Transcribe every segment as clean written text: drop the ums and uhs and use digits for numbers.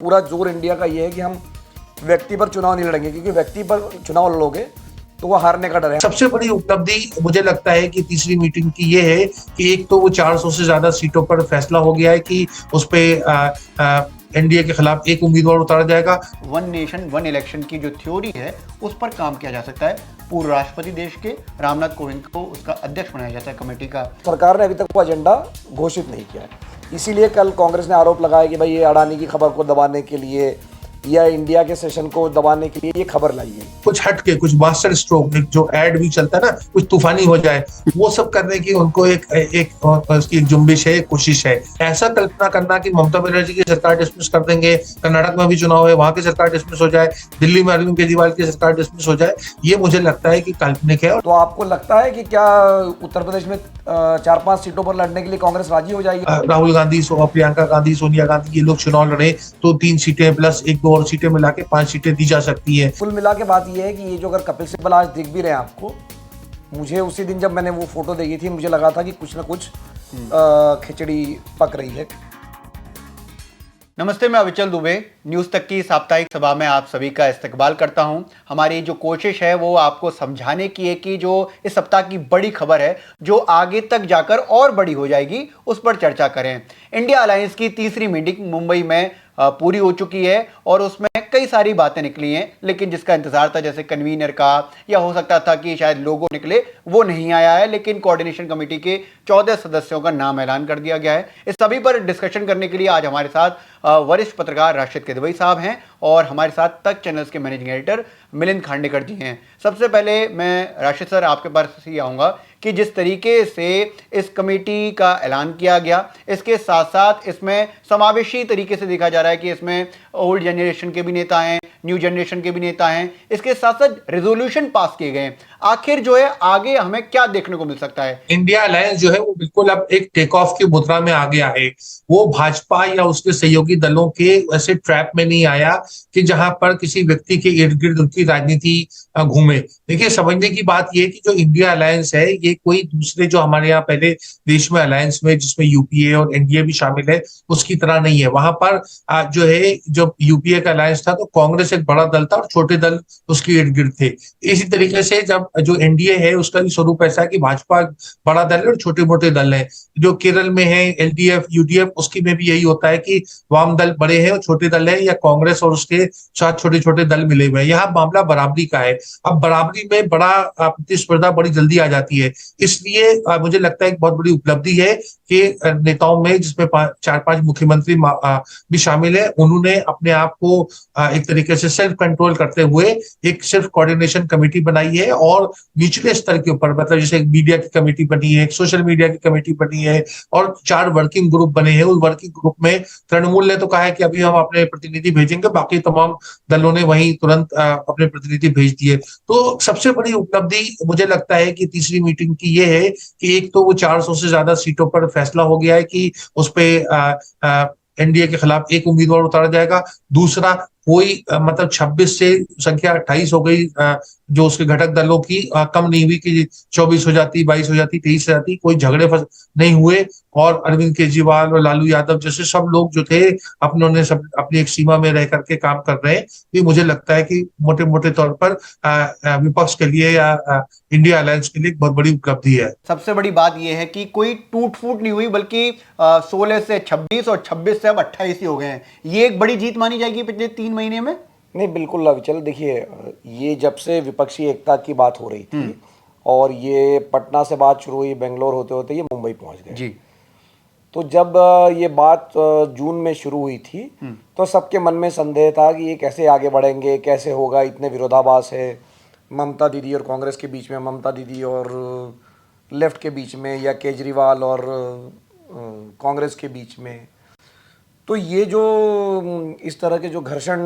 पूरा जोर इंडिया का ये है कि हम व्यक्ति पर चुनाव नहीं लड़ेंगे, क्योंकि व्यक्ति पर चुनाव लड़ोगे तो वो हारने का डर है। सबसे बड़ी उपलब्धि मुझे लगता है कि तीसरी मीटिंग की ये है कि एक तो वो 400 से ज्यादा सीटों पर फैसला हो गया है कि उस पे एनडीए के खिलाफ एक उम्मीदवार उतारा जाएगा। वन नेशन वन इलेक्शन की जो थ्योरी है उस पर काम किया जा सकता है। पूर्व राष्ट्रपति देश के रामनाथ कोविंद को उसका अध्यक्ष बनाया जाता है कमेटी का। सरकार ने अभी तक वो एजेंडा घोषित नहीं किया है, इसीलिए कल कांग्रेस ने आरोप लगाया कि भाई ये अडानी की खबर को दबाने के लिए या इंडिया के सेशन को दबाने के लिए ये खबर लाई है। कुछ हटके, कुछ मास्टर स्ट्रोक, एक जो एड भी चलता है ना, कुछ तूफानी हो जाए, वो सब करने की उनको उसकी एक जुम्बिश है, एक कोशिश है। ऐसा कल्पना करना कि ममता बनर्जी की सरकार डिसमिस कर देंगे, कर्नाटक में भी चुनाव है वहां की सरकार डिसमिस हो जाए, दिल्ली में अरविंद केजरीवाल की सरकार डिसमिस हो जाए, ये मुझे लगता है कि काल्पनिक है। तो आपको लगता है कि क्या उत्तर प्रदेश में 4-5 सीटों पर लड़ने के लिए कांग्रेस राजी हो जाएगी? राहुल गांधी, प्रियंका गांधी, सोनिया गांधी, ये लोग चुनाव लड़े तो 3 सीटें प्लस 1-2 और सीटें मिला के 5 सीटें दी जा सकती है। कुल मिला के बात यह है कि ये जो अगर कपिल सिब्बल आज दिख भी रहे हैं आपको, मुझे उसी दिन जब मैंने वो फोटो देखी थी मुझे लगा था कि कुछ ना कुछ खिचड़ी पक रही है। नमस्ते, मैं अविचल दुबे न्यूज़ तक की साप्ताहिक सभा में आप सभी का इस्तकबाल करता हूं। हमारी जो कोशिश है वो आपको समझाने की है कि जो इस सप्ताह की बड़ी खबर है जो आगे तक जाकर और बड़ी हो जाएगी उस पर चर्चा करें। इंडिया अलायंस की तीसरी मीटिंग मुंबई में पूरी हो चुकी है और उसमें कई सारी बातें निकली हैं, लेकिन जिसका इंतजार था, जैसे कन्वीनर का या हो सकता था कि शायद लोगो निकले, वो नहीं आया है। लेकिन कोऑर्डिनेशन कमेटी के 14 सदस्यों का नाम ऐलान कर दिया गया है। इस सभी पर डिस्कशन करने के लिए आज हमारे साथ वरिष्ठ पत्रकार राशिद किदवई साहब हैं और हमारे साथ तक चैनल्स के मैनेजिंग एडिटर मिलिंद खांडेकर जी हैं। सबसे पहले मैं राशिद सर आपके पास ही आऊँगा कि जिस तरीके से इस कमेटी का ऐलान किया गया, इसके साथ साथ इसमें समावेशी तरीके से देखा जा रहा है कि इसमें ओल्ड जनरेशन के भी नेता हैं, न्यू जनरेशन के भी नेता हैं, इसके साथ साथ रेजोल्यूशन पास किए गए हैं। आखिर जो है आगे हमें क्या देखने को मिल सकता है? इंडिया अलायंस जो है वो बिल्कुल अब एक टेक ऑफ की मुद्रा में आ गया है। वो भाजपा या उसके सहयोगी दलों के ऐसे ट्रैप में नहीं आया कि जहां पर किसी व्यक्ति के इर्द गिर्द उनकी राजनीति घूमे। देखिए, समझने की बात यह कि जो इंडिया अलायंस है ये कोई दूसरे जो हमारे यहाँ पहले देश में अलायंस में जिसमें यूपीए और एनडीए भी शामिल है उसकी तरह नहीं है। वहां पर जो है, जो यूपीए का अलायंस था तो कांग्रेस एक बड़ा दल था और छोटे दल उसके इर्द गिर्द थे। इसी तरीके से जब जो एनडीए है उसका भी स्वरूप ऐसा है कि भाजपा बड़ा दल है और छोटे मोटे दल है। जो केरल में है एलडीएफ यूडीएफ, उसकी में भी यही होता है कि वाम दल बड़े हैं और छोटे दल है, या कांग्रेस और उसके साथ छोटे छोटे दल मिले हुए हैं। यहाँ मामला बराबरी का है। अब बराबरी में बड़ा प्रतिस्पर्धा बड़ी जल्दी आ जाती है, इसलिए मुझे लगता है एक बहुत बड़ी उपलब्धि है कि नेताओं में, जिसमें 4-5 मुख्यमंत्री भी शामिल है, उन्होंने अपने आप को एक तरीके से सेल्फ कंट्रोल करते हुए एक सिर्फ कोऑर्डिनेशन कमेटी बनाई है और निचले स्तर के ऊपर, मतलब जैसे मीडिया की कमेटी बनी है, एक सोशल मीडिया की कमेटी बनी है और 4 वर्किंग ग्रुप बने हैं। उस वर्किंग ग्रुप में तृणमूल ने तो कहा है कि अभी हम अपने प्रतिनिधि भेजेंगे, बाकी तमाम दलों ने वहीं तुरंत अपने प्रतिनिधि भेज दिए। तो सबसे बड़ी उपलब्धि मुझे लगता है कि तीसरी मीटिंग की ये है कि एक तो वो 400 से ज्यादा सीटों पर फैसला हो गया है कि उस पे एनडीए के खिलाफ एक उम्मीदवार उतारा जाएगा। दूसरा, कोई मतलब 26 से संख्या 28 हो गई, जो उसके घटक दलों की कम नहीं हुई कि 24 हो जाती, 22 हो जाती, 23 हो जाती, कोई झगड़े नहीं हुए और अरविंद केजरीवाल और लालू यादव जैसे सब लोग जो थे अपने सब अपनी एक सीमा में रह करके काम कर रहे हैं। तो मुझे लगता है कि मोटे मोटे तौर पर विपक्ष के लिए या इंडिया अलायंस के लिए बहुत बड़ी उपलब्धि है। सबसे बड़ी बात यह है कि कोई टूट फूट नहीं हुई, बल्कि 16 से 26 और 26 से अब 28 ही हो गए हैं। ये एक बड़ी जीत मानी जाएगी पिछले 3 महीने में। नहीं, बिल्कुल अविचल, देखिए ये जब से विपक्षी एकता की बात हो रही थी और ये पटना से बात शुरू हुई, बेंगलोर होते होते ये मुंबई पहुंच गए जी। तो जब ये बात जून में शुरू हुई थी तो सबके मन में संदेह था कि ये कैसे आगे बढ़ेंगे, कैसे होगा, इतने विरोधाभास है ममता दीदी और कांग्रेस के बीच में, ममता दीदी और लेफ्ट के बीच में, या केजरीवाल और कांग्रेस के बीच में। तो ये जो इस तरह के जो घर्षण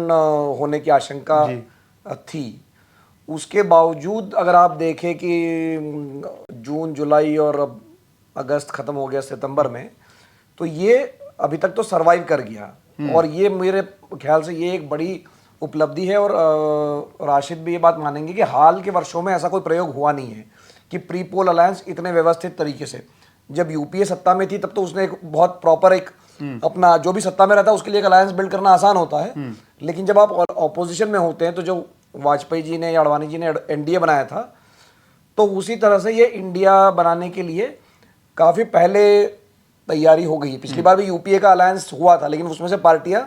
होने की आशंका थी, उसके बावजूद अगर आप देखें कि जून, जुलाई और अब अगस्त ख़त्म हो गया सितंबर में, तो ये अभी तक तो सरवाइव कर गया। और ये मेरे ख्याल से ये एक बड़ी उपलब्धि है। और राशिद भी ये बात मानेंगे कि हाल के वर्षों में ऐसा कोई प्रयोग हुआ नहीं है कि प्री पोल अलायंस इतने व्यवस्थित तरीके से। जब यूपीए सत्ता में थी तब तो उसने एक बहुत प्रॉपर एक अपना जो भी सत्ता में रहता है उसके लिए एक अलायंस बिल्ड करना आसान होता है, लेकिन जब आप ऑपोजिशन में होते हैं तो जो वाजपेयी जी ने या अडवाणी जी ने एनडीए बनाया था, तो उसी तरह से ये इंडिया बनाने के लिए काफ़ी पहले तैयारी हो गई। पिछली बार भी यूपीए का अलायंस हुआ था, लेकिन उसमें से पार्टियां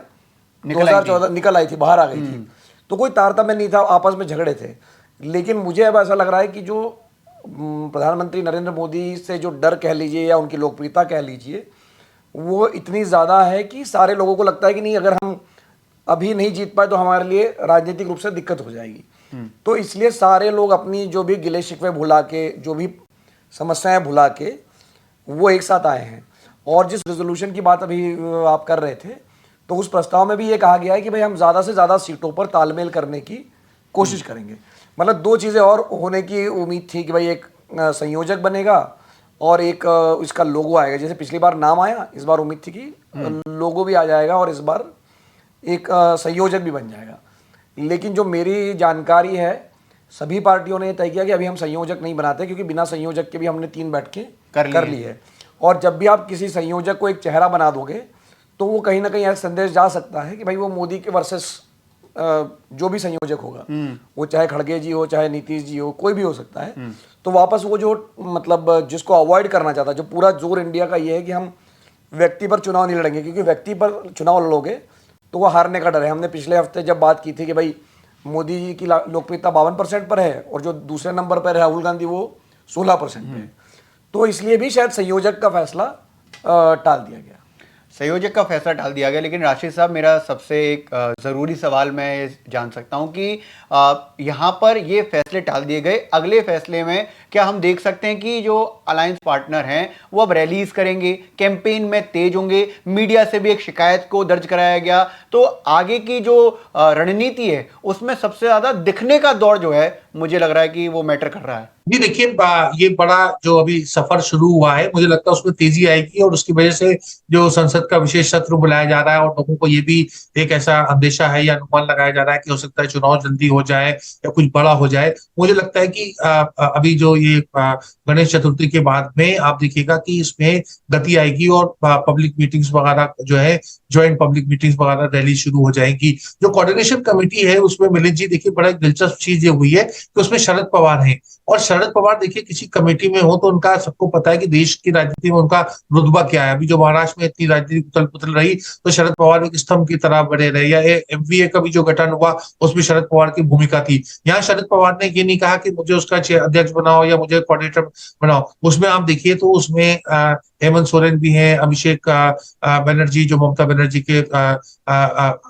2014 निकल आई थी, बाहर आ गई थी, तो कोई तारतम्य नहीं था, आपस में झगड़े थे। लेकिन मुझे अब ऐसा लग रहा है कि जो प्रधानमंत्री नरेंद्र मोदी से जो डर कह लीजिए या उनकी लोकप्रियता कह लीजिए, वो इतनी ज़्यादा है कि सारे लोगों को लगता है कि नहीं, अगर हम अभी नहीं जीत पाए तो हमारे लिए राजनीतिक रूप से दिक्कत हो जाएगी। तो इसलिए सारे लोग अपनी जो भी गिले शिकवे भुला के, जो भी समस्याएं भुला के वो एक साथ आए हैं। और जिस रेजोल्यूशन की बात अभी आप कर रहे थे, तो उस प्रस्ताव में भी ये कहा गया है कि भाई हम ज़्यादा से ज़्यादा सीटों पर तालमेल करने की कोशिश करेंगे। मतलब दो चीज़ें और होने की उम्मीद थी कि भाई एक संयोजक बनेगा और एक इसका लोगो आएगा। जैसे पिछली बार नाम आया, इस बार उम्मीद थी कि लोगो भी आ जाएगा और इस बार एक संयोजक भी बन जाएगा। लेकिन जो मेरी जानकारी है, सभी पार्टियों ने तय किया कि अभी हम संयोजक नहीं बनाते, क्योंकि बिना संयोजक के भी हमने 3 बैठकें कर ली है। और जब भी आप किसी संयोजक को एक चेहरा बना दोगे तो वो कहीं ना कहीं ऐसा संदेश जा सकता है कि भाई वो मोदी के वर्सेस जो भी संयोजक होगा, वो चाहे खड़गे जी हो, चाहे नीतीश जी हो, कोई भी हो सकता है। तो वापस वो जो मतलब जिसको अवॉइड करना चाहता है, जो पूरा जोर इंडिया का ये है कि हम व्यक्ति पर चुनाव नहीं लड़ेंगे, क्योंकि व्यक्ति पर चुनाव लड़ोगे तो वो हारने का डर है। हमने पिछले हफ्ते जब बात की थी कि भाई मोदी जी की लोकप्रियता 52% पर है और जो दूसरे नंबर पर राहुल गांधी वो 16% पे है, तो इसलिए भी शायद संयोजक का फैसला टाल दिया गया। संयोजक का फैसला टाल दिया गया। लेकिन राशिद साहब, मेरा सबसे एक ज़रूरी सवाल मैं ये जान सकता हूं कि यहाँ पर ये फैसले टाल दिए गए, अगले फैसले में क्या हम देख सकते हैं कि जो अलायंस पार्टनर हैं वो अब रैलीज करेंगे, कैंपेन में तेज होंगे, मीडिया से भी एक शिकायत को दर्ज कराया गया, तो आगे की जो रणनीति है उसमें सबसे ज़्यादा दिखने का दौर जो है, मुझे लग रहा है कि वो मैटर कर रहा है। जी देखिए, ये बड़ा जो अभी सफर शुरू हुआ है, मुझे लगता है उसमें तेजी आएगी और उसकी वजह से जो संसद का विशेष सत्र बुलाया जा रहा है और लोगों को ये भी एक ऐसा अंदेशा है या अनुमान लगाया जा रहा है कि हो सकता है चुनाव जल्दी हो जाए या कुछ बड़ा हो जाए। मुझे लगता है कि अभी जो ये गणेश चतुर्थी के बाद में आप देखिएगा कि इसमें गति आएगी और पब्लिक मीटिंग्स वगैरह जो है, ज्वाइंट पब्लिक मीटिंग्स वगैरह रैली शुरू हो जाएगी। जो कोऑर्डिनेशन कमेटी है उसमें मिलिंद जी, देखिए बड़ा दिलचस्प चीज ये हुई है कि उसमें शरद पवार है। और शरद पवार देखिए किसी कमेटी में हो तो उनका सबको पता है कि देश की राजनीति में उनका रुतबा क्या है। अभी जो महाराष्ट्र में इतनी राजनीतिक उथल पुथल रही तो शरद पवार एक स्तंभ की तरह बने रहे, या एमवीए का भी जो गठन हुआ उसमें शरद पवार की भूमिका थी। यहाँ शरद पवार ने ये नहीं कहा कि मुझे उसका अध्यक्ष बनाओ या मुझे कोऑर्डिनेटर बनाओ। उसमें आप देखिए तो उसमें हेमंत सोरेन भी हैं, अभिषेक बनर्जी जो ममता बनर्जी के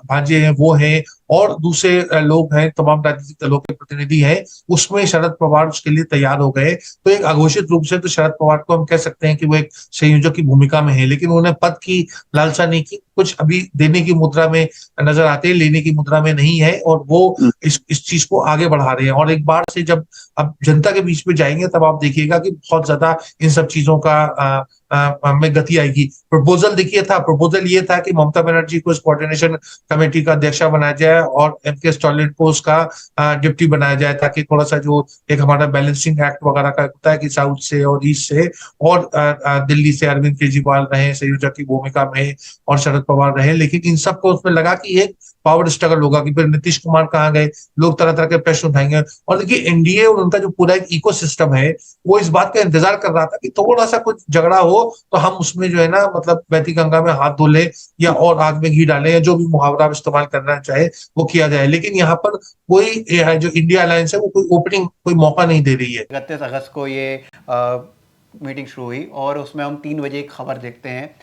भांजे हैं वो हैं, और दूसरे लोग हैं, तमाम राजनीतिक दलों के प्रतिनिधि हैं। उसमें शरद पवार उसके लिए तैयार हो गए। तो एक अघोषित रूप से तो शरद पवार को हम कह सकते हैं कि वो एक संयोजक की भूमिका में है, लेकिन उन्हें पद की लालसा नहीं की, कुछ अभी देने की मुद्रा में नजर आते हैं, लेने की मुद्रा में नहीं है, और वो इस चीज को आगे बढ़ा रहे हैं। और एक बार से जब अब जनता के बीच में जाएंगे तब आप देखिएगा कि बहुत ज्यादा इन सब चीजों का में गति आएगी। प्रपोजल देखिए था, प्रपोजल ये था कि ममता बनर्जी को इस कोऑर्डिनेशन कमेटी का अध्यक्षा बनाया जाए और एमके स्टालिन को उसका डिप्टी बनाया जाए, ताकि थोड़ा सा जो एक हमारा बैलेंसिंग एक्ट वगैरह का होता है कि साउथ से और ईस्ट से और दिल्ली से अरविंद केजरीवाल रहे संयोजक की भूमिका में और शरद पवार रहे। लेकिन इन सबको उसमें लगा कि एक पावर स्ट्रगल होगा कि फिर नीतीश कुमार कहाँ गए, लोग तरह तरह के प्रश्न उठाएंगे। और देखिए एनडीए और उनका जो पूरा एक इकोसिस्टम है वो इस बात का इंतजार कर रहा था कि थोड़ा सा कुछ झगड़ा हो तो हम उसमें जो है ना, मतलब बहती गंगा में हाथ धो ले या और आग में घी डालें या जो भी मुहावरा इस्तेमाल करना चाहे वो किया जाए। लेकिन यहाँ पर कोई जो इंडिया अलायंस है वो कोई ओपनिंग, कोई मौका नहीं दे रही है। 31 अगस्त को ये मीटिंग शुरू हुई और उसमें हम 3 बजे एक खबर देखते हैं,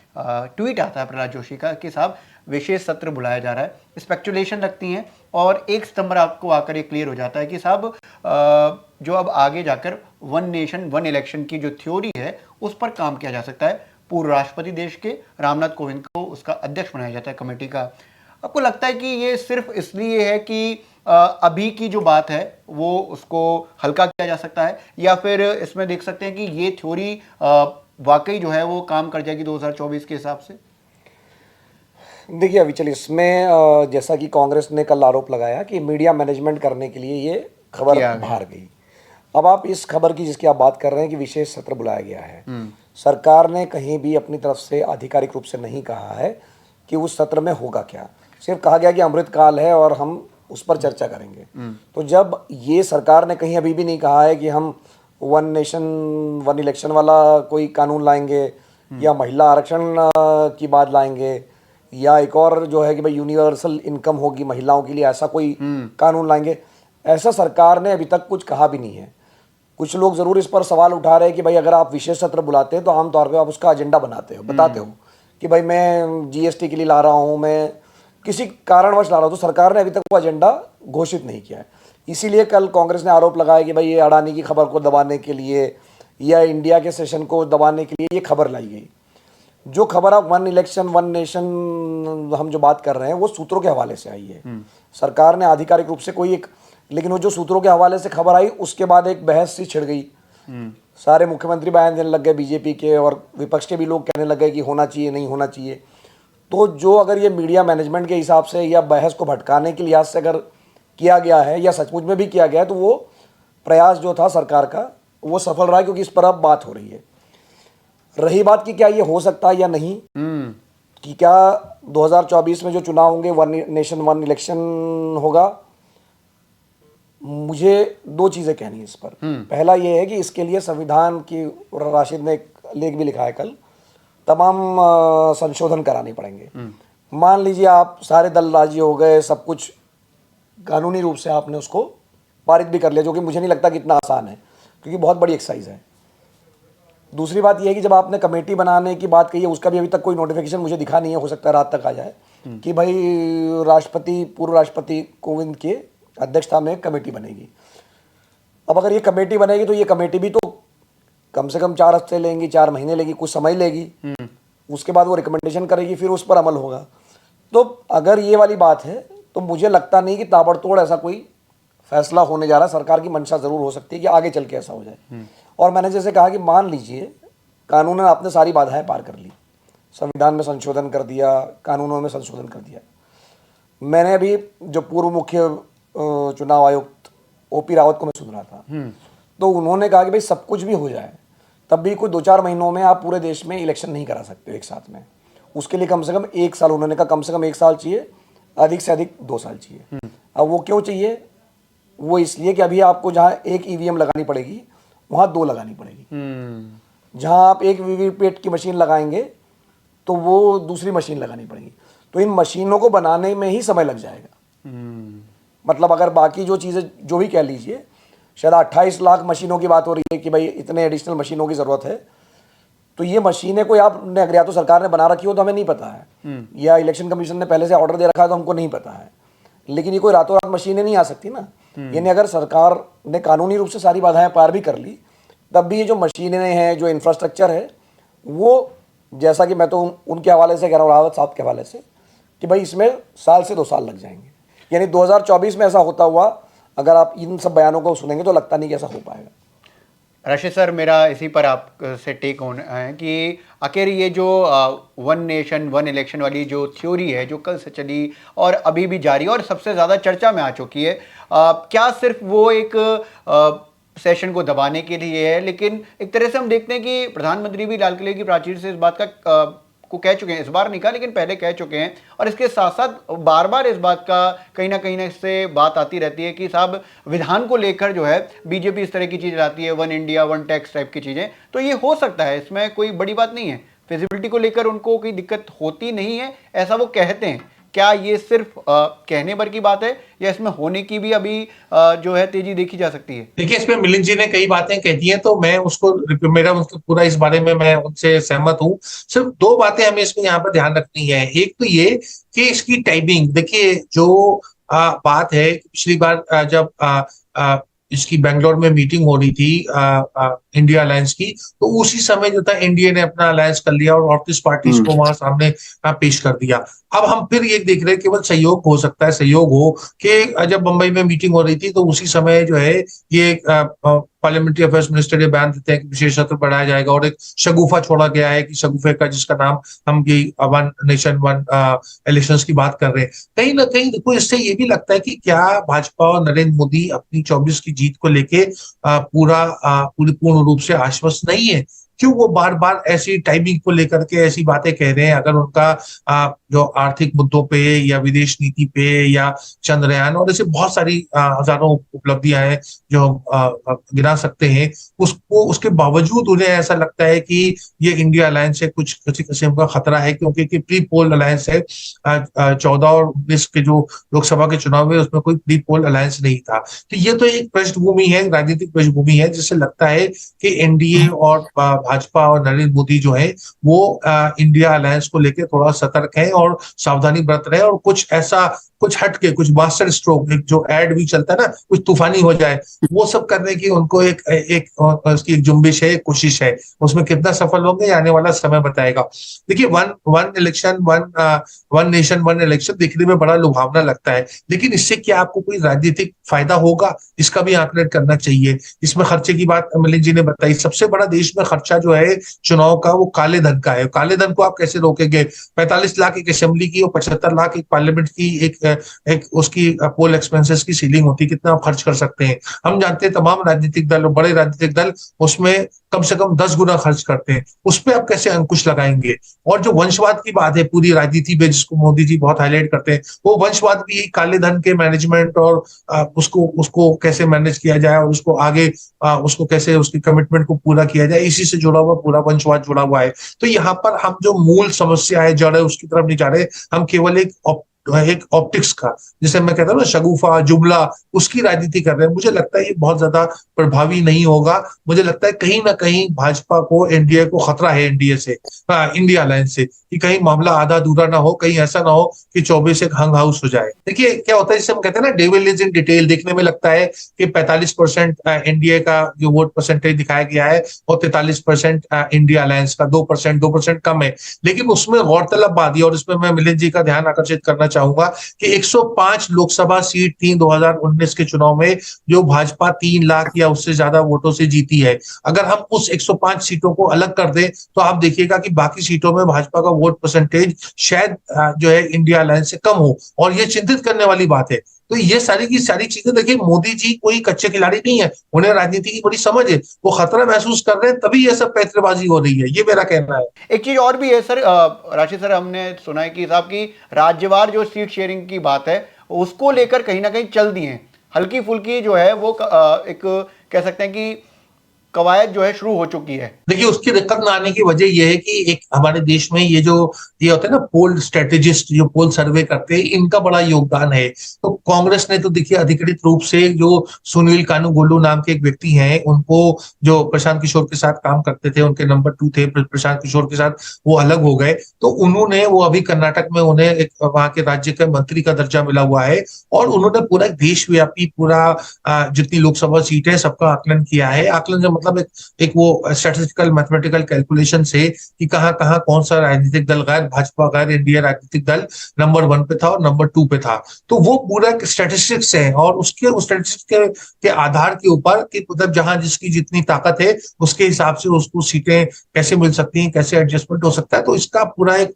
ट्वीट आता है प्रहलाद जोशी का कि साहब विशेष सत्र बुलाया जा रहा है। स्पेकुलेशन लगती हैं और 1 सितंबर आपको आकर ये क्लियर हो जाता है कि साहब जो अब आगे जाकर वन नेशन वन इलेक्शन की जो थ्योरी है उस पर काम किया जा सकता है। पूर्व राष्ट्रपति देश के रामनाथ कोविंद को उसका अध्यक्ष बनाया जाता है कमेटी का। आपको लगता है कि ये सिर्फ इसलिए है कि अभी की जो बात है वो उसको हल्का किया जा सकता है, या फिर इसमें देख सकते हैं कि ये थ्योरी वाकई जो है वो काम कर जाएगी 2024 के हिसाब से? देखिए अभी चलिए इसमें जैसा कि कांग्रेस ने कल आरोप लगाया कि मीडिया मैनेजमेंट करने के लिए ये खबर बाहर गई। अब आप इस खबर की जिसकी आप बात कर रहे हैं कि विशेष सत्र बुलाया गया है, सरकार ने कहीं भी अपनी तरफ से आधिकारिक रूप से नहीं कहा है कि उस सत्र में होगा क्या। सिर्फ कहा गया कि अमृतकाल है और हम उस पर चर्चा करेंगे। तो जब ये सरकार ने कहीं अभी भी नहीं कहा है कि हम वन नेशन वन इलेक्शन वाला कोई कानून लाएंगे या महिला आरक्षण की बात लाएंगे या एक और जो है कि भाई यूनिवर्सल इनकम होगी महिलाओं के लिए, ऐसा कोई कानून लाएंगे, ऐसा सरकार ने अभी तक कुछ कहा भी नहीं है। कुछ लोग जरूर इस पर सवाल उठा रहे हैं कि भाई अगर आप विशेष सत्र बुलाते हैं तो आमतौर पे आप उसका एजेंडा बनाते हो, बताते हो कि भाई मैं जीएसटी के लिए ला रहा हूँ, मैं किसी कारणवश ला रहा हूँ। तो सरकार ने अभी तक वो एजेंडा घोषित नहीं किया है। इसीलिए कल कांग्रेस ने आरोप लगाया कि भाई ये अडानी की खबर को दबाने के लिए या इंडिया के सेशन को दबाने के लिए ये खबर लाई गई। जो खबर आप वन इलेक्शन वन नेशन हम जो बात कर रहे हैं वो सूत्रों के हवाले से आई है। सरकार ने आधिकारिक रूप से कोई एक, लेकिन वो जो सूत्रों के हवाले से खबर आई उसके बाद एक बहस सी छिड़ गई। सारे मुख्यमंत्री बयान देने लग गए बीजेपी के, और विपक्ष के भी लोग कहने लग गए कि होना चाहिए नहीं होना चाहिए। तो जो अगर ये मीडिया मैनेजमेंट के हिसाब से या बहस को भटकाने के लिहाज से अगर किया गया है या सचमुच में भी किया गया है तो वो प्रयास जो था सरकार का वो सफल रहा है, क्योंकि इस पर अब बात हो रही है। रही बात कि क्या ये हो सकता है या नहीं, कि क्या 2024 में जो चुनाव होंगे वन नेशन वन इलेक्शन होगा, मुझे दो चीज़ें कहनी है इस पर। पहला ये है कि इसके लिए संविधान की, राशिद ने एक लेख भी लिखा है कल, तमाम संशोधन कराने पड़ेंगे। मान लीजिए आप सारे दल राजी हो गए, सब कुछ कानूनी रूप से आपने उसको पारित भी कर लिया, जो कि मुझे नहीं लगता कि इतना आसान है, क्योंकि बहुत बड़ी एक्सरसाइज है। दूसरी बात यह है कि जब आपने कमेटी बनाने की बात कही है, उसका भी अभी तक कोई नोटिफिकेशन मुझे दिखा नहीं है, हो सकता है रात तक आ जाए, कि भाई पूर्व राष्ट्रपति कोविंद के अध्यक्षता में कमेटी बनेगी। अब अगर ये कमेटी बनेगी तो ये कमेटी भी तो कम से कम 4 हफ्ते लेंगी, 4 महीने लेगी, कुछ समय लेगी। उसके बाद वो रिकमेंडेशन करेगी, फिर उस पर अमल होगा। तो अगर ये वाली बात है तो मुझे लगता नहीं कि ताबड़तोड़ ऐसा कोई फैसला होने जा रहा है। सरकार की मंशा जरूर हो सकती है कि आगे चल के ऐसा हो जाए। और मैंने जैसे कहा कि मान लीजिए कानूनन आपने सारी बाधाएं पार कर ली, संविधान में संशोधन कर दिया, कानूनों में संशोधन कर दिया। मैंने अभी जो पूर्व मुख्य चुनाव आयुक्त ओपी रावत को मैं सुन रहा था, तो उन्होंने कहा कि भाई सब कुछ भी हो जाए तब भी कोई 2-4 महीनों में आप पूरे देश में इलेक्शन नहीं करा सकते एक साथ में। उसके लिए कम से कम 1 साल, उन्होंने कहा कम से कम 1 साल चाहिए, अधिक से अधिक 2 साल चाहिए। अब वो क्यों चाहिए? वो इसलिए कि अभी आपको जहाँ एक ईवीएम लगानी पड़ेगी वहाँ 2 लगानी पड़ेगी। जहाँ आप एक वीवीपैट की मशीन लगाएंगे तो वो दूसरी मशीन लगानी पड़ेगी। तो इन मशीनों को बनाने में ही समय लग जाएगा। मतलब अगर बाकी जो चीज़ें जो भी कह लीजिए, शायद 28 लाख मशीनों की बात हो रही है कि भाई इतने एडिशनल मशीनों की ज़रूरत है। तो ये मशीनें कोई आपने अगर या तो सरकार ने बना रखी हो तो हमें नहीं पता है, या इलेक्शन कमीशन ने पहले से ऑर्डर दे रखा है तो हमको नहीं पता है, लेकिन ये कोई रातों रात मशीनें नहीं आ सकती ना। यानी अगर सरकार ने कानूनी रूप से सारी बाधाएं पार भी कर ली, तब भी ये जो मशीनें हैं, जो इंफ्रास्ट्रक्चर है, वो जैसा कि मैं तो उनके हवाले से कह रहा हूँ, रावत साहब के हवाले से, कि भाई इसमें 1 साल से 2 साल लग जाएंगे। यानी 2024 में ऐसा होता हुआ अगर आप इन सब बयानों को सुनेंगे तो लगता नहीं कि ऐसा हो पाएगा। राशिद सर, मेरा इसी पर आप से टेक होना है कि आखिर ये जो वन नेशन वन इलेक्शन वाली जो थ्योरी है जो कल से चली और अभी भी जारी है और सबसे ज़्यादा चर्चा में आ चुकी है, क्या सिर्फ वो एक सेशन को दबाने के लिए है? लेकिन एक तरह से हम देखते हैं कि प्रधानमंत्री भी लाल किले की प्राचीर से इस बात का को कह चुके हैं, इस बार नहीं कहा लेकिन पहले कह चुके हैं, और इसके साथ साथ बार बार इस बात का कहीं ना इससे बात आती रहती है कि साहब विधान को लेकर जो है बीजेपी इस तरह की चीज़ लाती है, one India one tax type की चीज़ें। तो ये हो सकता है, इसमें कोई बड़ी बात नहीं है, फिजिबिलिटी को लेकर उनको कोई दिक्कत होती नहीं है, ऐसा वो कहते हैं। क्या ये सिर्फ कहने भर की बात है या इसमें होने की भी अभी जो है तेजी देखी जा सकती है? देखिए, इसमें मिलिंद जी ने कई बातें कहती हैं, तो मैं उसको पूरा इस बारे में मैं उनसे सहमत हूँ। सिर्फ 2 बातें हमें इसमें यहाँ पर ध्यान रखनी है। एक तो ये कि इसकी टाइमिंग, देखिए जो बात है, पिछली बार जब इसकी बेंगलोर में मीटिंग हो रही थी इंडिया अलायंस की, तो उसी समय जो था एनडीए ने अपना अलायंस कर लिया और 38 पार्टीज को वहां सामने पेश कर दिया। अब हम फिर ये देख रहे हैं, केवल सहयोग हो सकता है, सहयोग हो कि जब मुंबई में मीटिंग हो रही थी तो उसी समय जो है ये पार्लियामेंट्री अफेयर्स मिनिस्टर ये बयान देते हैं कि विशेष सत्र बढ़ाया जाएगा, और एक शगुफा छोड़ा गया है कि शगुफे का जिसका नाम हम ये वन नेशन वन इलेक्शंस की बात कर रहे हैं। कहीं ना कहीं देखो, इससे ये भी लगता है कि क्या भाजपा और नरेंद्र मोदी अपनी 24 की जीत को लेके पूर्ण रूप से आश्वस्त नहीं है। क्यों वो बार बार ऐसी टाइमिंग को लेकर के ऐसी बातें कह रहे हैं? अगर उनका जो आर्थिक मुद्दों पे या विदेश नीति पे या चंद्रयान और ऐसे बहुत सारी हजारों उपलब्धियां हैं जो गिना सकते हैं, उसको उसके बावजूद उन्हें ऐसा लगता है कि ये इंडिया अलायंस से कुछ किसी किस्म का खतरा है, क्योंकि प्री पोल अलायंस है। 14 और 19 के जो लोकसभा के चुनाव में उसमें कोई प्री पोल अलायंस नहीं था। तो ये तो एक पृष्ठभूमि है, राजनीतिक पृष्ठभूमि है, जिससे लगता है कि एनडीए और भाजपा और नरेंद्र मोदी जो है वो इंडिया अलायंस को लेकर थोड़ा सतर्क है और सावधानी बरत रहे हैं, और कुछ ऐसा कुछ हटके, कुछ मास्टर स्ट्रोक, एक जो एड भी चलता है ना, कुछ तूफानी हो जाए, वो सब करने की उनको उसकी एक जुम्बिश है, एक कोशिश है। उसमें कितना सफल होंगे आने वाला समय बताएगा। देखिए, one election one nation one election देखने में बड़ा लुभावना लगता है, लेकिन इससे क्या आपको कोई राजनीतिक फायदा होगा, इसका भी आकलन करना चाहिए। इसमें खर्चे की बात मिलिंद जी ने बताई। सबसे बड़ा देश में खर्चा जो है चुनाव का, वो काले धन का है। काले धन को आप कैसे रोकेंगे? 45 लाख एक असेंबली की और 75 लाख एक पार्लियामेंट की एक उसकी पोल एक्सपेंसेस की सीलिंग होती है, कितना आप खर्च कर सकते हैं। हम जानते हैं तमाम राजनीतिक दल और बड़े राजनीतिक दल उसमें कम से कम 10 गुना खर्च करते हैं। उस पर आप कैसे अंकुश लगाएंगे? और जो वंशवाद की बात है पूरी राजनीति में, जिसको मोदी जी बहुत हाईलाइट करते हैं, वो वंशवाद भी काले धन के मैनेजमेंट और उसको कैसे मैनेज किया जाए और उसको आगे उसको कैसे उसकी कमिटमेंट को पूरा किया जाए, इसी से जुड़ा हुआ पूरा वंशवाद जुड़ा हुआ है। तो यहाँ पर हम जो मूल समस्या है, जड़ है, उसकी तरफ नहीं जा रहे। हम केवल एक ऑप्टिक्स का, जिसे मैं कहता हूँ ना, शगुफा जुमला, उसकी राजनीति कर रहे हैं। मुझे लगता है ये बहुत ज्यादा प्रभावी नहीं होगा। मुझे लगता है कहीं ना कहीं भाजपा को, एनडीए को खतरा है एनडीए से, इंडिया अलायंस से, कि कहीं मामला आधा अधूरा ना हो, कहीं ऐसा ना हो कि 24 एक हंग हाउस हो जाए। देखिए क्या होता है, जिसे हम कहते हैं ना डेविल इज इन डिटेल। देखने में लगता है कि 45% एनडीए का जो वोट परसेंटेज दिखाया गया है और 43% इंडिया अलायंस का, 2% कम है। लेकिन उसमें गौरतलब बात, और इसमें मैं मिलिंद जी का ध्यान आकर्षित करना चाहूंगा कि 105 लोकसभा सीट थी 2019 के चुनाव में, जो भाजपा 3 लाख या उससे ज्यादा वोटों से जीती है। अगर हम उस 105 सीटों को अलग कर दें तो आप देखिएगा कि बाकी सीटों में भाजपा का वोट परसेंटेज शायद जो है इंडिया अलायंस से कम हो, और ये चिंतित करने वाली बात है। तो ये सारी की सारी चीजें, देखिए मोदी जी कोई कच्चे खिलाड़ी नहीं है, उन्हें राजनीति की बड़ी समझ है। वो खतरा महसूस कर रहे हैं, तभी ये सब पैंतरेबाजी हो रही है, ये मेरा कहना है। एक चीज और भी है सर, राशि सर, हमने सुना है कि साहब की राज्यवार जो सीट शेयरिंग की बात है उसको लेकर कहीं ना कहीं चल दी है, हल्की फुल्की जो है वो एक कह सकते हैं कि कवायद जो है शुरू हो चुकी है। देखिए, उसकी दिक्कत ना आने की वजह यह है कि एक हमारे देश में ये होते हैं ना पोल स्ट्रेटेजिस्ट, जो पोल सर्वे करते हैं, इनका बड़ा योगदान है। तो कांग्रेस ने तो देखिए अधिकृत रूप से जो सुनील कानूगोलू नाम के एक व्यक्ति हैं, उनको, जो प्रशांत किशोर के साथ काम करते थे, उनके नंबर 2 थे प्रशांत किशोर के साथ, वो अलग हो गए। तो उन्होंने, वो अभी कर्नाटक में उन्हें एक वहां के राज्य के मंत्री का दर्जा मिला हुआ है, और उन्होंने पूरा देशव्यापी पूरा जितनी लोकसभा सीट है सबका आकलन किया है। आकलन जो मतलब एक वो स्टैटिस्टिकल मैथमेटिकल कैलकुलेशन से कि कहाँ कहाँ कौन सा राजनीतिक दल, गैर भाजपा गैर इंडिया राजनीतिक दल नंबर 1 पे था और नंबर 2 पे था। तो वो पूरा स्टैटिस्टिक्स है, और उसके उस स्टैटिस्टिक्स के आधार के ऊपर कि मतलब जहां जिसकी जितनी ताकत है उसके हिसाब से उसको सीटें कैसे मिल सकती हैं, कैसे एडजस्टमेंट हो सकता है। तो इसका पूरा एक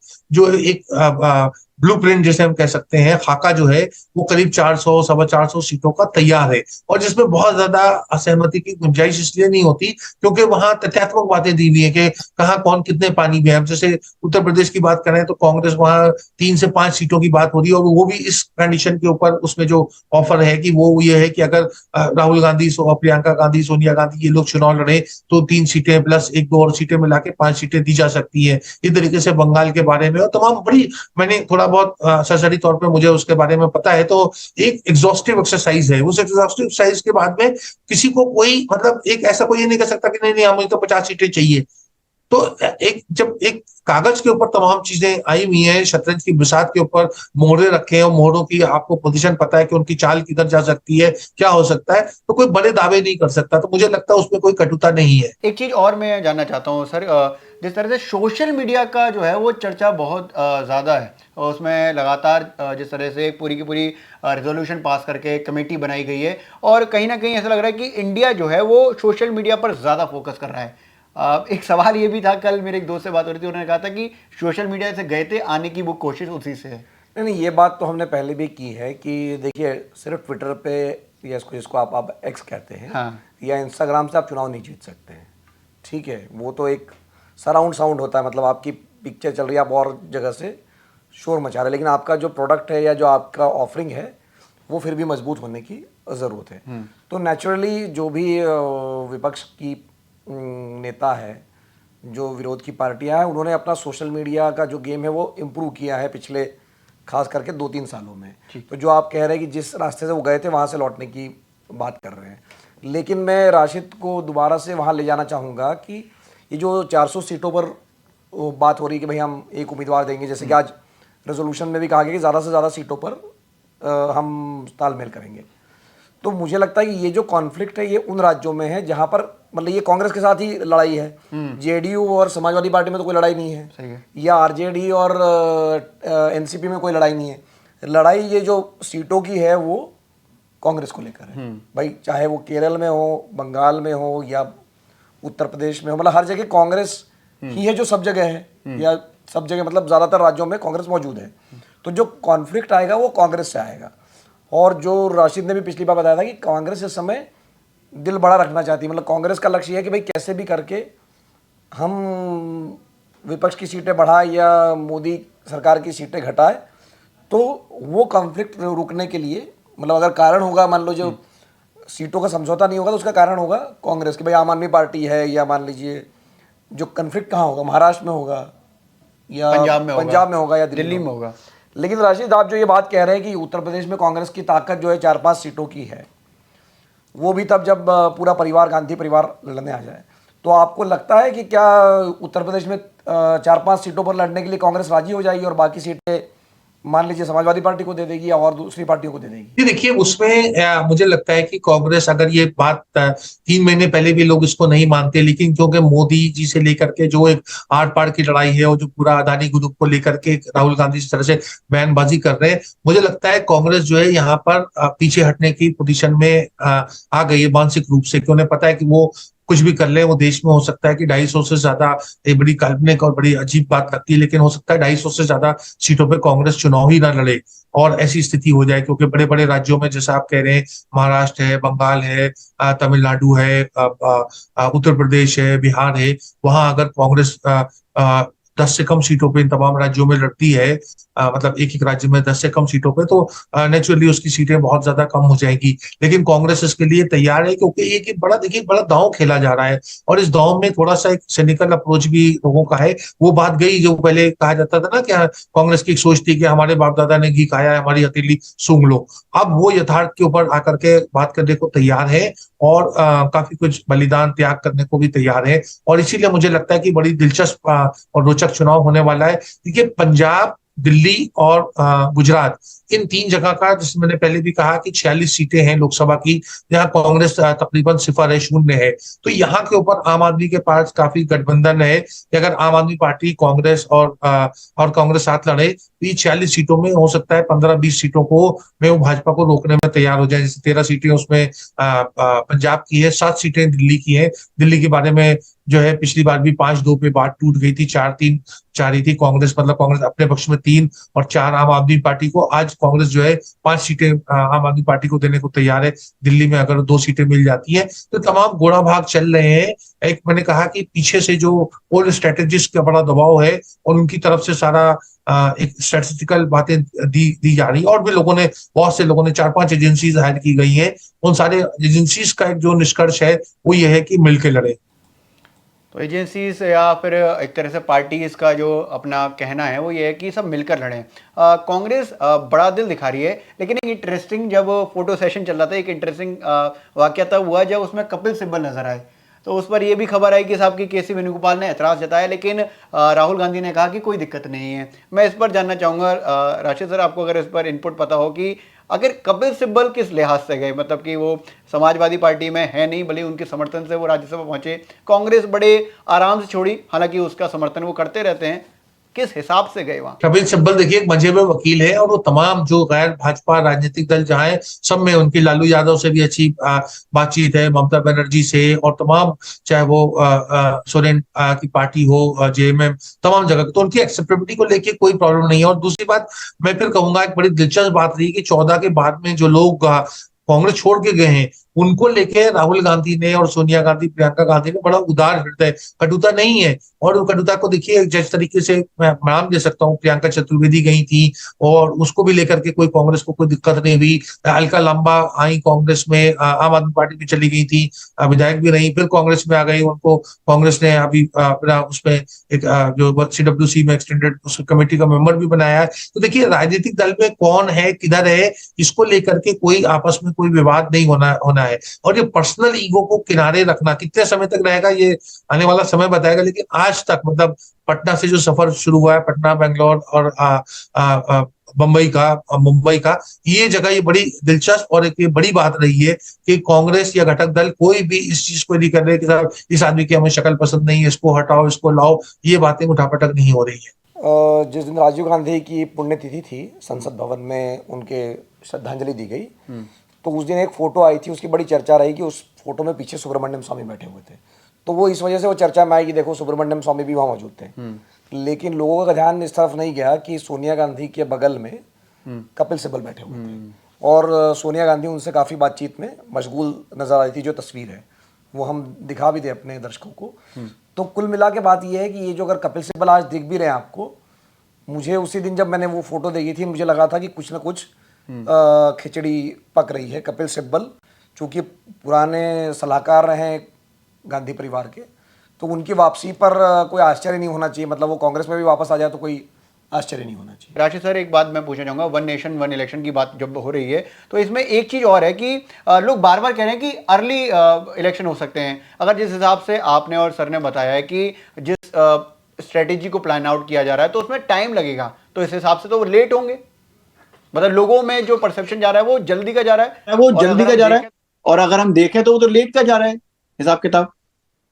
ब्लूप्रिंट जैसे हम कह सकते हैं, खाका जो है वो करीब 400 450 सीटों का तैयार है, और जिसमें बहुत ज्यादा असहमति की गुंजाइश इसलिए नहीं होती क्योंकि वहां तथ्यात्मक बातें दी हुई है कि कहाँ कौन कितने पानी में है। जैसे उत्तर प्रदेश की बात करें तो कांग्रेस वहां 3 से 5 सीटों की बात हो रही है, और वो भी इस कंडीशन के ऊपर उसमें जो ऑफर है कि वो ये है कि अगर राहुल गांधी, प्रियंका गांधी, सोनिया गांधी ये लोग चुनाव लड़े तो 3 सीटें प्लस 1-2 और सीटें मिला के 5 सीटें दी जा सकती है। इस तरीके से बंगाल के बारे में और तमाम बड़ी, मैंने थोड़ा बहुत सरसरी तौर पे मुझे उसके बारे में पता है। तो एक एग्जॉस्टिव एक्सरसाइज है। उस एग्जॉस्टिव एक्सरसाइज के बाद में किसी को कोई मतलब एक ऐसा कोई ये नहीं कह सकता कि नहीं मुझे तो 50 सीटें चाहिए। तो जब एक कागज के ऊपर तमाम चीजें आई हुई हैं, शतरंज की बिसात के ऊपर मोहरे रखे हैं और मोहरों की आपको पोजीशन पता है कि उनकी चाल किधर जा सकती है, क्या हो सकता है, तो कोई बड़े दावे नहीं कर सकता। तो मुझे लगता है उसमें कोई कटुता नहीं है। एक चीज और मैं जानना चाहता हूँ सर, जिस तरह से सोशल मीडिया का जो है वो चर्चा बहुत ज़्यादा है, और उसमें लगातार जिस तरह से पूरी की पूरी रेजोल्यूशन पास करके कमेटी बनाई गई है, और कहीं ना कहीं ऐसा लग रहा है कि इंडिया जो है वो सोशल मीडिया पर ज़्यादा फोकस कर रहा है। एक सवाल ये भी था, कल मेरे एक दोस्त से बात हो रही थी, उन्होंने कहा था कि सोशल मीडिया से गए थे, आने की वो कोशिश उसी से है। नहीं, ये बात तो हमने पहले भी की है कि देखिए सिर्फ ट्विटर पे या इसको जिसको आप एक्स कहते हैं, हाँ, या इंस्टाग्राम से आप चुनाव नहीं जीत सकते हैं। ठीक है, वो तो एक सराउंड साउंड होता है, मतलब आपकी पिक्चर चल रही है, आप और जगह से शोर मचा रहे हैं, लेकिन आपका जो प्रोडक्ट है या जो आपका ऑफरिंग है वो फिर भी मजबूत होने की ज़रूरत है। तो नेचुरली जो भी विपक्ष की नेता है, जो विरोध की पार्टियां हैं, उन्होंने अपना सोशल मीडिया का जो गेम है वो इम्प्रूव किया है पिछले खास करके 2-3 सालों में। तो जो आप कह रहे हैं कि जिस रास्ते से वो गए थे वहाँ से लौटने की बात कर रहे हैं, लेकिन मैं राशिद को दोबारा से वहाँ ले जाना चाहूँगा कि ये जो 400 सीटों पर बात हो रही है कि भाई हम एक उम्मीदवार देंगे, जैसे कि आज रेजोल्यूशन में भी कहा गया कि ज़्यादा से ज़्यादा सीटों पर हम तालमेल करेंगे। तो मुझे लगता है कि ये जो कॉन्फ्लिक्ट है ये उन राज्यों में है जहाँ पर मतलब ये कांग्रेस के साथ ही लड़ाई है, जेडीयू और समाजवादी पार्टी में तो कोई लड़ाई नहीं है, सही है। या आरजेडी और एनसीपी में कोई लड़ाई नहीं है। लड़ाई ये जो सीटों की है वो कांग्रेस को लेकर है भाई, चाहे वो केरल में हो, बंगाल में हो या उत्तर प्रदेश में हो, मतलब हर जगह कांग्रेस ही है जो सब जगह है, या सब जगह मतलब ज़्यादातर राज्यों में कांग्रेस मौजूद है। तो जो कॉन्फ्लिक्ट आएगा वो कांग्रेस से आएगा। और जो राशिद ने भी पिछली बार बताया था कि कांग्रेस इस समय दिल बड़ा रखना चाहती है, मतलब कांग्रेस का लक्ष्य है कि भाई कैसे भी करके हम विपक्ष की सीटें बढ़ाए या मोदी सरकार की सीटें घटाए। तो वो कॉन्फ्लिक्ट रुकने के लिए मतलब अगर कारण होगा, मान लो जो सीटों का समझौता नहीं होगा तो उसका कारण होगा कांग्रेस की, भाई आम आदमी पार्टी है, या मान लीजिए जो कॉन्फ्लिक्ट कहाँ होगा, महाराष्ट्र में होगा या पंजाब में होगा या दिल्ली में होगा। लेकिन राशिद, आप जो ये बात कह रहे हैं कि उत्तर प्रदेश में कांग्रेस की ताकत जो है 4-5 सीटों की है, वो भी तब जब पूरा परिवार, गांधी परिवार लड़ने आ जाए। तो आपको लगता है कि क्या उत्तर प्रदेश में 4-5 सीटों पर लड़ने के लिए कांग्रेस राजी हो जाएगी और बाकी सीटें मान लीजिए समाजवादी पार्टी को दे देगी या और दूसरी पार्टियों को दे देगी? देखिए, उसमें मुझे लगता है कि कांग्रेस, अगर ये बात 3 महीने पहले भी लोग इसको नहीं मानते, लेकिन क्योंकि मोदी जी से लेकर के जो एक आर पार की लड़ाई है और जो पूरा अदानी ग्रुप को लेकर के राहुल गांधी इस तरह से बयानबाजी कर रहे हैं, मुझे लगता है कांग्रेस जो है यहाँ पर पीछे हटने की पोजीशन में आ गई है मानसिक रूप से, कि उन्हें पता है कि वो कुछ भी कर ले, वो देश में हो सकता है कि 250 से ज्यादा, एक बड़ी काल्पनिक और बड़ी अजीब बात लगती है, लेकिन हो सकता है 250 से ज्यादा सीटों पे कांग्रेस चुनाव ही ना लड़े और ऐसी स्थिति हो जाए। क्योंकि बड़े बड़े राज्यों में, जैसा आप कह रहे हैं, महाराष्ट्र है, बंगाल है, तमिलनाडु है, उत्तर प्रदेश है, बिहार है, वहां अगर कांग्रेस 10 से कम सीटों पे इन तमाम राज्यों में लड़ती है, मतलब एक एक राज्य में 10 से कम सीटों पे, तो नेचुरली उसकी सीटें बहुत ज्यादा कम हो जाएंगी। लेकिन कांग्रेस इसके लिए तैयार है, क्योंकि एक बड़ा, देखिए, बड़ा दांव खेला जा रहा है और इस दांव में थोड़ा सा एक सिनिकल अप्रोच भी लोगों का है। वो बात गई जो पहले कहा जाता था ना कि कांग्रेस की एक सोच थी कि हमारे बाप दादा ने घी खाया है, हमारी हथेली सूंघ लो। अब वो यथार्थ के ऊपर आकर के बात करने को तैयार है और काफी कुछ बलिदान त्याग करने को भी तैयार है। और इसीलिए मुझे लगता है कि बड़ी दिलचस्प और रोचक चुनाव होने वाला है। देखिए, पंजाब, दिल्ली और गुजरात, इन 3 जगह का, जिसमें मैंने पहले भी कहा कि 46 सीटें हैं लोकसभा की, जहां कांग्रेस तकरीबन 0 है, 0 है। तो यहाँ के ऊपर आम आदमी के पास काफी गठबंधन है कि अगर आम आदमी पार्टी, कांग्रेस और कांग्रेस साथ लड़े तो ये 46 सीटों में हो सकता है 15-20 सीटों को में वो भाजपा को रोकने में तैयार हो जाए। जैसे 13 सीटें उसमें पंजाब की है, 7 सीटें दिल्ली की है। दिल्ली के बारे में जो है पिछली बार भी 5-2 पे बात टूट गई थी, 4-3 चाह रही थी कांग्रेस, मतलब कांग्रेस अपने पक्ष में 3 और 4 आम आदमी पार्टी को। आज कांग्रेस जो है 5 सीटें आम आदमी पार्टी को देने को तैयार है। दिल्ली में अगर 2 सीटें मिल जाती है तो तमाम घोड़ा भाग चल रहे हैं। एक मैंने कहा कि पीछे से जो पोल स्ट्रेटेजिस्ट का बड़ा दबाव है और उनकी तरफ से सारा एक स्टैटिस्टिकल बातें दी जा रही है। और भी लोगों ने, बहुत से लोगों ने, 4-5 एजेंसीज हायर की गई हैं। उन सारे एजेंसीज का एक जो निष्कर्ष है वो ये है कि मिलकर लड़े। तो एजेंसीज या फिर एक तरह से पार्टीज का जो अपना कहना है वो ये है कि सब मिलकर लड़ें। कांग्रेस बड़ा दिल दिखा रही है, लेकिन एक इंटरेस्टिंग, जब फोटो सेशन चल रहा था, एक इंटरेस्टिंग वाकया तब हुआ जब उसमें कपिल सिब्बल नजर आए। तो उस पर यह भी खबर आई कि साहब की केसी वेणुगोपाल ने एतराज जताया, लेकिन राहुल गांधी ने कहा कि कोई दिक्कत नहीं है। मैं इस पर जानना चाहूँगा राशिद सर, आपको अगर इस पर इनपुट पता हो कि अगर कपिल सिब्बल किस लिहाज से गए, मतलब कि वो समाजवादी पार्टी में है नहीं, भले उनके समर्थन से वो राज्यसभा पहुंचे, कांग्रेस बड़े आराम से छोड़ी, हालांकि उसका समर्थन वो करते रहते हैं, किस हिसाब से गए वहां? कपिल सिब्बल देखिए एक मजे में वकील है और वो तमाम जो गैर भाजपा राजनीतिक दल जहाँ है सब में उनकी, लालू यादव से भी अच्छी बातचीत है, ममता बनर्जी से, और तमाम, चाहे वो सोरेन की पार्टी हो, जेएमएम, तमाम जगह, तो उनकी एक्सेप्टेबिलिटी को लेके कोई प्रॉब्लम नहीं है। और दूसरी बात मैं फिर कहूंगा, एक बड़ी दिलचस्प बात रही कि 14 के बाद में जो लोग कांग्रेस छोड़ के गए हैं उनको लेके राहुल गांधी ने और सोनिया गांधी, प्रियंका गांधी ने बड़ा उदार हृदय, कटुता नहीं है। और उस कटुता को देखिए जिस तरीके से मैं नाम दे सकता हूँ, प्रियंका चतुर्वेदी गई थी और उसको भी लेकर के कोई कांग्रेस को कोई दिक्कत नहीं हुई। अलका लांबा आई कांग्रेस में, आम आदमी पार्टी में चली गई थी, विधायक भी रही, फिर कांग्रेस में आ गई, उनको कांग्रेस ने अभी उसमें एक जो CWC में एक्सटेंडेड उस कमेटी का मेंबर भी बनाया है। तो देखिए राजनीतिक दल में कौन है, किधर है, इसको लेकर के कोई आपस में कोई विवाद नहीं होना है। और ये पर्सनल ईगो को किनारे रखना कितने समय तक रहेगा ये आने वाला समय बताएगा। लेकिन आज तक मतलब पटना से जो सफर शुरू हुआ है, पटना, बेंगलोर और मुंबई का, ये जगह ये बड़ी दिलचस्प और एक ये बड़ी बात रही है कि कांग्रेस या घटक दल कोई भी इस चीज को नहीं कर रहे कि साहब इस आदमी की हमें शक्ल पसंद नहीं है, इसको हटाओ, इसको लाओ, ये बातें उठापटक नहीं हो रही है। जिस दिन राजीव गांधी की पुण्यतिथि थी, संसद भवन में उनके श्रद्धांजलि दी गई, तो उस दिन एक फोटो आई थी, उसकी बड़ी चर्चा रही कि उस फोटो में पीछे सुब्रमण्यम स्वामी बैठे हुए थे। तो वो इस वजह से वो चर्चा में आई कि देखो सुब्रमण्यम स्वामी भी वहाँ मौजूद थे। लेकिन लोगों का ध्यान इस तरफ नहीं गया कि सोनिया गांधी के बगल में कपिल सिब्बल बैठे हुए थे और सोनिया गांधी उनसे काफ़ी बातचीत में मशगूल नजर आ रही थी। जो तस्वीर है वो हम दिखा भी दे अपने दर्शकों को। तो कुल मिला के बात ये है कि ये जो अगर कपिल सिब्बल आज दिख भी रहे हैं आपको, मुझे उसी दिन जब मैंने वो फोटो देखी थी मुझे लगा था कि कुछ ना कुछ खिचड़ी पक रही है। कपिल सिब्बल चूंकि पुराने सलाहकार रहे गांधी परिवार के, तो उनकी वापसी पर कोई आश्चर्य नहीं होना चाहिए। मतलब वो कांग्रेस में भी वापस आ जाए तो कोई आश्चर्य नहीं होना चाहिए। राशि सर, एक बात मैं पूछना चाहूँगा, वन नेशन वन इलेक्शन की बात जब हो रही है तो इसमें एक चीज़ और है कि लोग बार बार कह रहे हैं कि अर्ली इलेक्शन हो सकते हैं। अगर जिस हिसाब से आपने और सर ने बताया है कि जिस स्ट्रेटेजी को प्लान आउट किया जा रहा है तो उसमें टाइम लगेगा, तो इस हिसाब से तो वो लेट होंगे। मतलब लोगों में जो परसेप्शन जा रहा है वो जल्दी का जा रहा है, वो जल्दी का जा रहा है, और अगर हम देखें तो वो तो लेट का जा रहा है हिसाब किताब।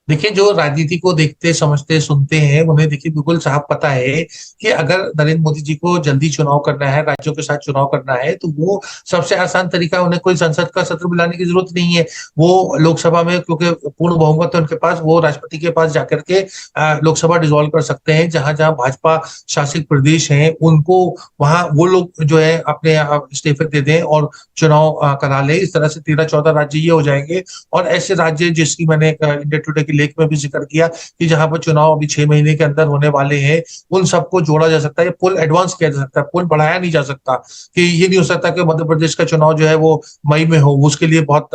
देखिए जो राजनीति को देखते, समझते, सुनते हैं, उन्हें देखिए बिल्कुल साफ पता है कि अगर नरेंद्र मोदी जी को जल्दी चुनाव करना है, राज्यों के साथ चुनाव करना है, तो वो सबसे आसान तरीका, उन्हें कोई संसद का सत्र बुलाने की जरूरत नहीं है। वो लोकसभा में, क्योंकि पूर्ण बहुमत है उनके पास, वो राष्ट्रपति के पास जाकर के लोकसभा डिसॉल्व कर सकते हैं। जहां जहां भाजपा शासित प्रदेश हैं उनको वहां वो लोग जो है अपने इस्तीफे दे दें और चुनाव करा ले। इस तरह से 13-14 राज्य ये हो जाएंगे। और ऐसे राज्य जिसकी मैंने इंडिया टुडे की लेख में भी जिक्र किया कि जहां पर चुनाव अभी 6 महीने के अंदर होने वाले हैं, उन सबको जोड़ा जा सकता है। पुल एडवांस किया जा सकता है, पुल बढ़ाया नहीं जा सकता। कि ये नहीं हो सकता कि मध्य प्रदेश का चुनाव जो है वो मई में हो, उसके लिए बहुत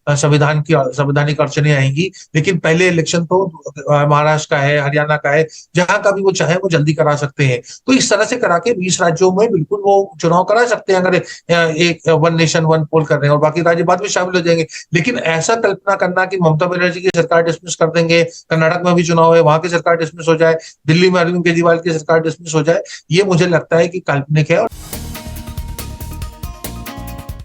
संवैधानिक अड़चने आएंगी। लेकिन पहले इलेक्शन तो महाराष्ट्र का है, हरियाणा का है, जहां का भी वो चाहे वो जल्दी करा सकते हैं। तो इस तरह से करा के 20 राज्यों में बिल्कुल वो चुनाव करा सकते हैं, अगर एक वन नेशन वन पोल कर रहे हैं, और बाकी राज्य बाद में शामिल हो जाएंगे। लेकिन ऐसा कल्पना करना कि ममता बनर्जी की सरकार डिसमिस कर देंगे, कर्नाटक में भी चुनाव है, वहां की सरकार डिसमिस हो जाए, दिल्ली में अरविंद केजरीवाल की सरकार डिसमिस हो जाए, ये मुझे लगता है कि काल्पनिक है।